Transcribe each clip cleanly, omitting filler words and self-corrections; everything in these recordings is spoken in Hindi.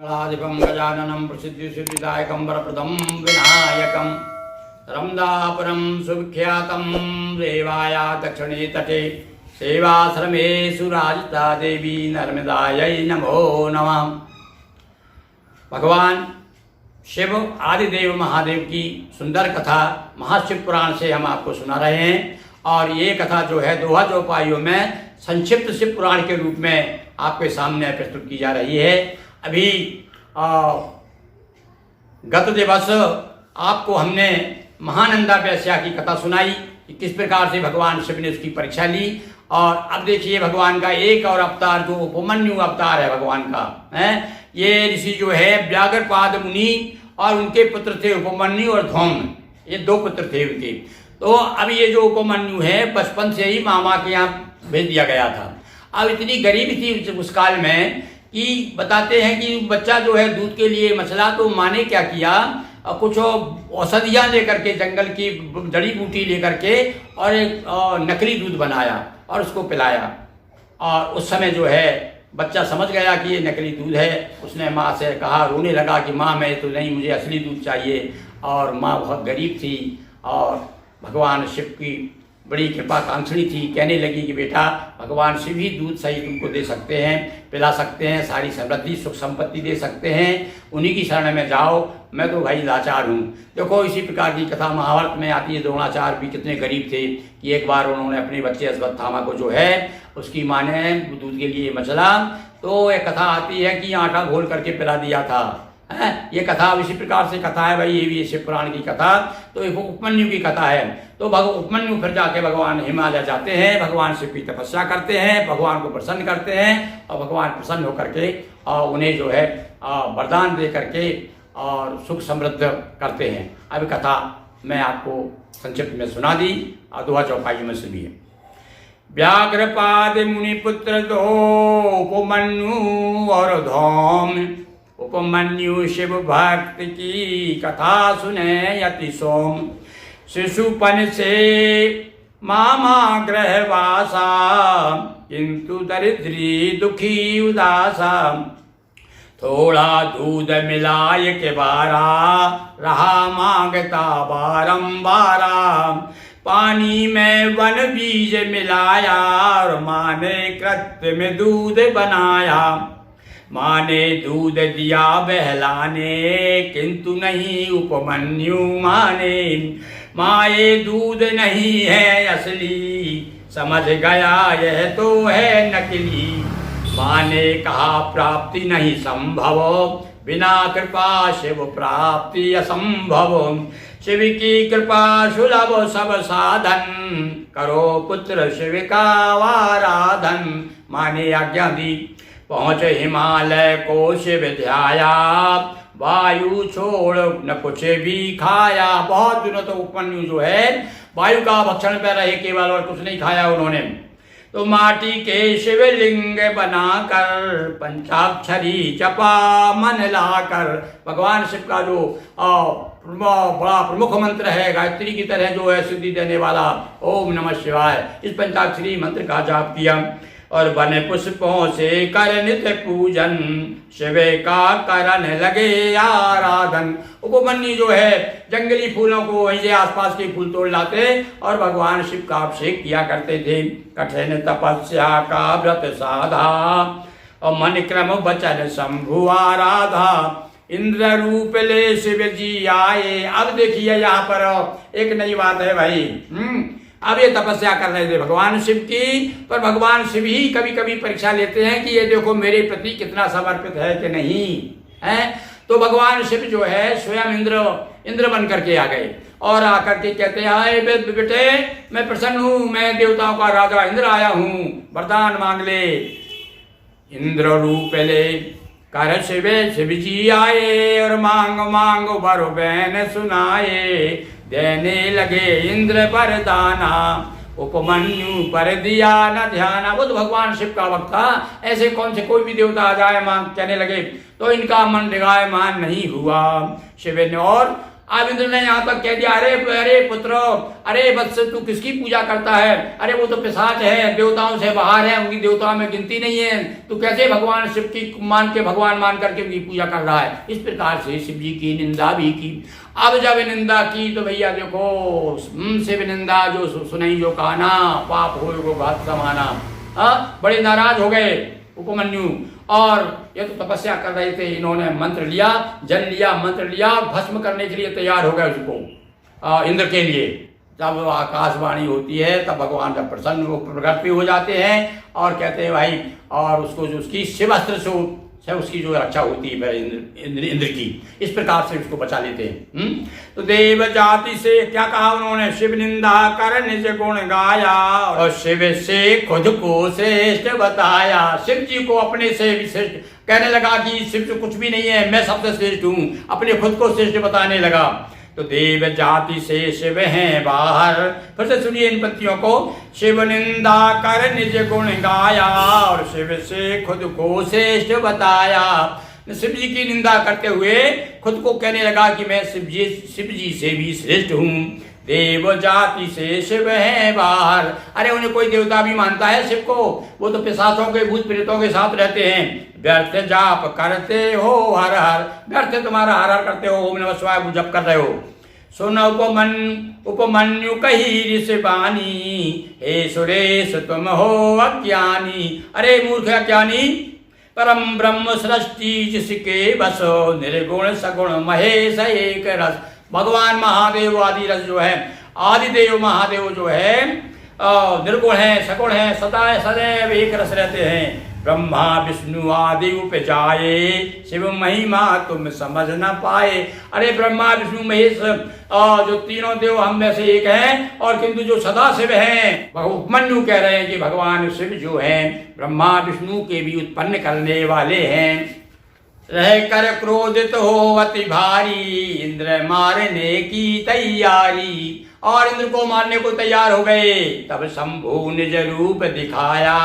गणाधिपं गजाननं प्रसिद्धिसिद्धिदायकं वरप्रदं विनायकं रमदापुरं सुविख्यातं रेवाया दक्षिणे तटे सेवाश्रमे सुराजिता देवी नर्मदायै नमो नमः। भगवान शिव आदिदेव महादेव की सुंदर कथा महाशिव पुराण से हम आपको सुना रहे हैं। और ये कथा जो है दोहा चौपाइयों में संक्षिप्त शिव पुराण के रूप में आपके सामने प्रस्तुत की जा रही है। अभी गत दिवस आपको हमने महानंदा वैश्या की कथा सुनाई कि किस प्रकार से भगवान शिव ने उसकी परीक्षा ली। और अब देखिए भगवान का एक और अवतार जो उपमन्यु अवतार है भगवान का है। ये ऋषि जो है व्याघ्रपाद मुनि और उनके पुत्र थे उपमन्यु और धौम्य, ये दो पुत्र थे उनके। तो अब ये जो उपमन्यु है बचपन से ही मामा के यहाँ भेज दिया गया था। अब इतनी गरीबी थी उस काल में कि बताते हैं कि बच्चा जो है दूध के लिए मचला, तो माँ ने क्या किया, कुछ औषधियाँ लेकर के जंगल की जड़ी बूटी लेकर के और एक नकली दूध बनाया और उसको पिलाया। और उस समय जो है बच्चा समझ गया कि ये नकली दूध है। उसने माँ से कहा, रोने लगा कि माँ मैं तो नहीं, मुझे असली दूध चाहिए। और माँ बहुत गरीब थी और भगवान शिव की बड़ी कृपा कांक्षणी थी। कहने लगी कि बेटा भगवान शिव ही दूध सही तुमको दे सकते हैं, पिला सकते हैं, सारी समृद्धि सुख संपत्ति दे सकते हैं, उन्हीं की शरण में जाओ, मैं तो भाई लाचार हूँ। देखो इसी प्रकार की कथा महाभारत में आती है। द्रोणाचार्य भी कितने गरीब थे कि एक बार उन्होंने अपने बच्चे अश्वत्थामा को जो है उसकी माँ ने दूध के लिए मचला, तो एक कथा आती है कि आटा घोल करके पिला दिया था। ये कथा इसी प्रकार से कथा है भाई, ये भी शिव पुराण की कथा। तो ये उपमन्यु की कथा है। तो उपमन्यु फिर जाके भगवान हिमालय जाते हैं, भगवान शिव की तपस्या करते हैं, भगवान को प्रसन्न करते हैं और भगवान प्रसन्न होकर के उन्हें जो है वरदान दे करके और सुख समृद्ध करते हैं। अभी कथा मैं आपको संक्षिप्त में सुना दी और दोहा चौपाई में सुनिए। व्याघ्रपाद मुनिपुत्र दो उपमन्यु और धौम्य। उपमन्यु शिव भक्त की कथा सुने यति सोम। शिशुपन से मामा ग्रहवासा, किंतु दरिद्री दुखी उदासा। थोड़ा दूध मिलाय के बारा, रहा मांगता बारंबारा। पानी में वन बीज मिलाया और माँ ने कृत्य में दूध बनाया। माँ ने दूध दिया बहलाने, किंतु नहीं उपमन्यु माने। माँ ये दूध नहीं है असली, समझ गया यह तो है नकली। माँ ने कहा प्राप्ति नहीं संभव, बिना कृपा शिव प्राप्ति असंभव। शिव की कृपा सुलभ सब साधन, करो पुत्र शिव का आराधन। माँ ने आज्ञा दी, पहुँच हिमालय को शिव ध्याया। वायु छोड़ न कुछ भी खाया। बहुत दिनों तो उपमन्यु जो है वायु का भक्षण पर रहे केवल, और कुछ नहीं खाया उन्होंने। तो माटी के शिवलिंग बनाकर पंचाक्षरी जपा मन लाकर। भगवान शिव का जो बड़ा प्रमुख मंत्र है, गायत्री की तरह जो है सिद्धि देने वाला ओम नमः शिवाय, इस पंचाक्षरी मंत्र का जाप किया। और वन पुष्पों से कर नित्य पूजन, शिव का करन लगे आराधन। उपमन्यु जो है जंगली फूलों को वहीं से आसपास के फूल तोड़ लाते और भगवान शिव का अभिषेक किया करते थे। कठिन तपस्या का व्रत साधा और मन क्रम वचन शंभु आराधा। इंद्र रूप ले शिव जी आए। अब देखिए यहाँ पर एक नई बात है भाई। अब ये तपस्या कर रहे थे भगवान शिव की, पर भगवान शिव ही कभी कभी परीक्षा लेते हैं कि ये देखो मेरे प्रति कितना समर्पित है कि नहीं है। तो भगवान शिव जो है स्वयं इंद्र बन करके आ गए और आकर के कहते हैं, हाय बेटे मैं प्रसन्न हूँ, मैं देवताओं का राजा इंद्र आया हूँ, वरदान मांग ले। इंद्र रूप ले कर शिव जी आए और मांग मांग वर बहन सुनाए। देने लगे इंद्र पर दाना, उपमन्यु पर दिया न ध्याना। वो तो भगवान शिव का वक्त था, ऐसे कौन से कोई भी देवता आ जाए मांग कहने लगे तो इनका मन डिगायमान नहीं हुआ। शिव ने और अब इंद्र ने यहाँ तक कह दिया, अरे अरे पुत्र, अरे वत्स, तू किसकी पूजा करता है? अरे वो तो पिशाच है, देवताओं से बाहर है, उनकी देवताओं में गिनती नहीं है, तू कैसे भगवान शिव की मान के, भगवान मान करके उनकी पूजा कर रहा है? इस प्रकार से शिव जी की निंदा भी की। अब जब निंदा की तो भैया देखो, शिव निंदा जो सुनई जो कहना, पाप हो को घात समाना, बड़े नाराज हो गए उपमन्यु। और ये तो तपस्या कर रहे थे, इन्होंने मंत्र लिया, जल लिया, मंत्र लिया, भस्म करने के लिए तैयार हो गए उसको, इंद्र के लिए। जब आकाशवाणी होती है तब भगवान जब प्रसन्न वो प्रकट भी हो जाते हैं और कहते हैं भाई, और उसको जो उसकी शिवास्त्र से उसकी जो रक्षा होती है इंद्र की, इस प्रकार से उसको बचा लेते हैं। तो देव जाति से क्या कहा उन्होंने? शिव निंदा कर निज गुण गाया और शिव से खुद को श्रेष्ठ बताया। शिव जी को अपने से विशिष्ट कहने लगा कि शिव से कुछ भी नहीं है, मैं सबसे श्रेष्ठ हूँ, अपने खुद को श्रेष्ठ बताने लगा। तो देव जाति से शिव हैं बाहर। फिर से सुनिए इन पंक्तियों को। शिव निंदा कर निज गुण गाया और शिव से खुद को श्रेष्ठ बताया। शिव जी की निंदा करते हुए खुद को कहने लगा कि मैं शिव जी से भी श्रेष्ठ हूँ। देव जाति से शिव है बाहर। अरे उन्हें कोई देवता भी मानता है शिव को? वो तो पिशाचों के, भूत प्रेतों के साथ रहते हैं। व्यर्थ जाप करते हो हर हर, व्यर्थ तुम्हारा हर हर करते हो, ओम नमः शिवाय जप कर रहे हो। सुन उपमन्यु कही ऋषि बानी, हे सुरेश तुम हो अज्ञानी। अरे मूर्ख अज्ञानी, परम ब्रह्म सृष्टि जिसके बसो, निर्गुण सगुण महेश एक रस। भगवान महादेव आदि रस जो है, आदिदेव महादेव जो है निर्गुण है, सगुण है, सदैव एक रस रहते हैं। ब्रह्मा विष्णु आदि उपजाए, शिव महिमा तुम समझ न पाए। अरे ब्रह्मा विष्णु महेश जो तीनों देव हम में से एक हैं, और किंतु जो सदा शिव हैं, उपमन्यु कह रहे हैं कि भगवान शिव जो हैं ब्रह्मा विष्णु के भी उत्पन्न करने वाले हैं। रह कर क्रोधित हो अति भारी, इंद्र मारने की तैयारी। और इंद्र को मारने को तैयार हो गए। तब शंभु निज रूप दिखाया,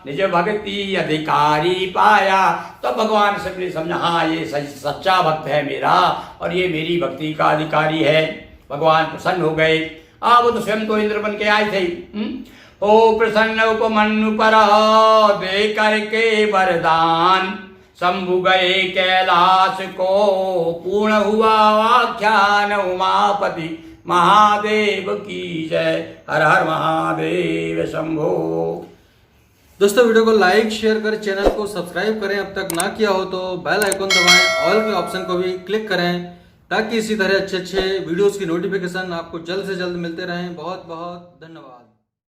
निज भक्ति अधिकारी पाया। तो भगवान शिव ने समझा, हाँ ये सच्चा भक्त है मेरा, और ये मेरी भक्ति का अधिकारी है। भगवान प्रसन्न हो गए। वो तो स्वयं तो इंद्र बन के आए थे। हो प्रसन्न उपमन्यु पर दे करके वरदान, शंभु गए कैलाश को पूर्ण हुआ आख्यान उमापति महादेव की जय। हर हर महादेव शंभो। दोस्तों वीडियो को लाइक शेयर कर चैनल को सब्सक्राइब करें, अब तक ना किया हो तो बेल आइकन दबाएं, ऑल के ऑप्शन को भी क्लिक करें, ताकि इसी तरह अच्छे अच्छे वीडियोस की नोटिफिकेशन आपको जल्द से जल्द मिलते रहें। बहुत बहुत धन्यवाद।